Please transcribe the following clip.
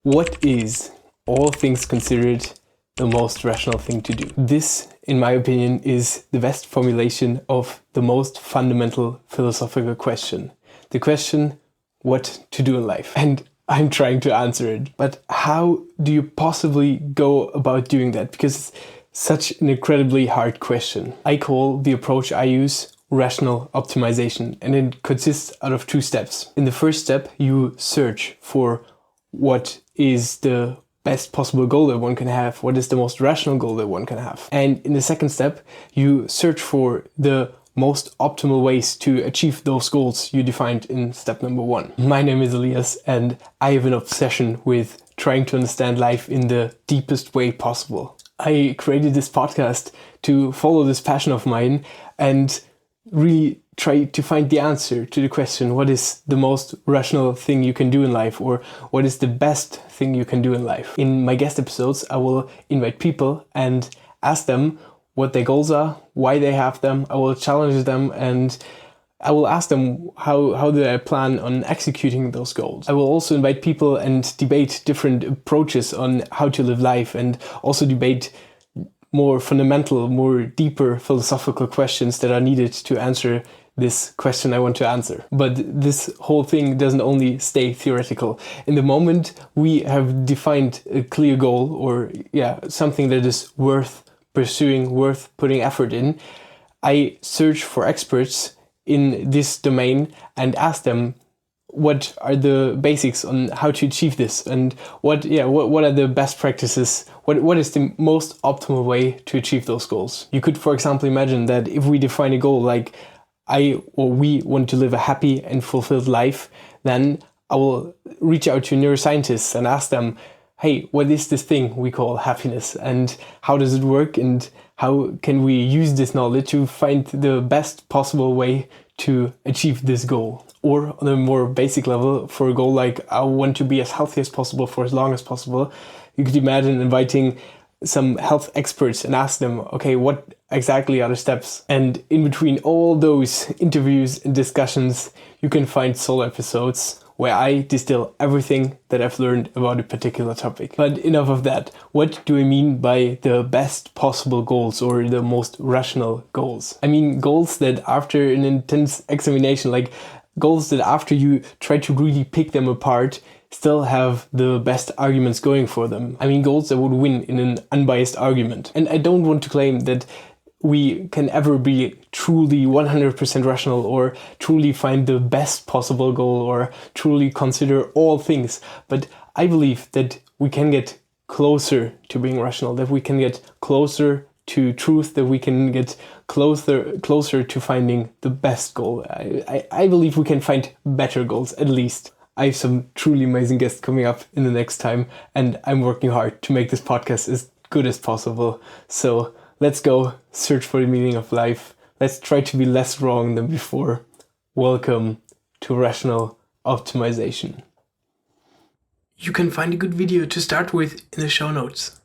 What is, all things considered, the most rational thing to do? This, in my opinion, is the best formulation of the most fundamental philosophical question. The question, what to do in life. And I'm trying to answer it. But how do you possibly go about doing that? Because it's such an incredibly hard question. I call the approach I use rational optimization, and it consists out of two steps. In the first step, you search for what is the best possible goal that one can have, what is the most rational goal that one can have. And in the second step, you search for the most optimal ways to achieve those goals you defined in step number one. My name is Elias, and I have an obsession with trying to understand life in the deepest way possible. I created this podcast to follow this passion of mine and really try to find the answer to the question, what is the most rational thing you can do in life, or what is the best thing you can do in life? In my guest episodes, I will invite people and ask them what their goals are, why they have them. I will challenge them and I will ask them how they plan on executing those goals. I will also invite people and debate different approaches on how to live life, and also debate more fundamental, more deeper philosophical questions that are needed to answer this question I want to answer. But this whole thing doesn't only stay theoretical. In the moment we have defined a clear goal, or something that is worth pursuing, worth putting effort in, I search for experts in this domain and ask them what are the basics on how to achieve this, and what are the best practices, what is the most optimal way to achieve those goals. You could, for example, imagine that if we define a goal like we want to live a happy and fulfilled life, then I will reach out to neuroscientists and ask them, hey, what is this thing we call happiness, and how does it work, and how can we use this knowledge to find the best possible way to achieve this goal? Or on a more basic level, for a goal like I want to be as healthy as possible for as long as possible, you could imagine inviting some health experts and ask them, okay, what exactly are the steps? And in between all those interviews and discussions, you can find solo episodes where I distill everything that I've learned about a particular topic. But enough of that. What do I mean by the best possible goals, or the most rational goals? I mean goals that after an intense examination, like goals that after you try to really pick them apart, still have the best arguments going for them. I mean goals that would win in an unbiased argument. And I don't want to claim that we can ever be truly 100% rational, or truly find the best possible goal, or truly consider all things. But I believe that we can get closer to being rational, that we can get closer to truth, that we can get closer to finding the best goal. I believe we can find better goals, at least. I have some truly amazing guests coming up in the next time, and I'm working hard to make this podcast as good as possible. So let's go search for the meaning of life. Let's try to be less wrong than before. Welcome to Rational Optimization. You can find a good video to start with in the show notes.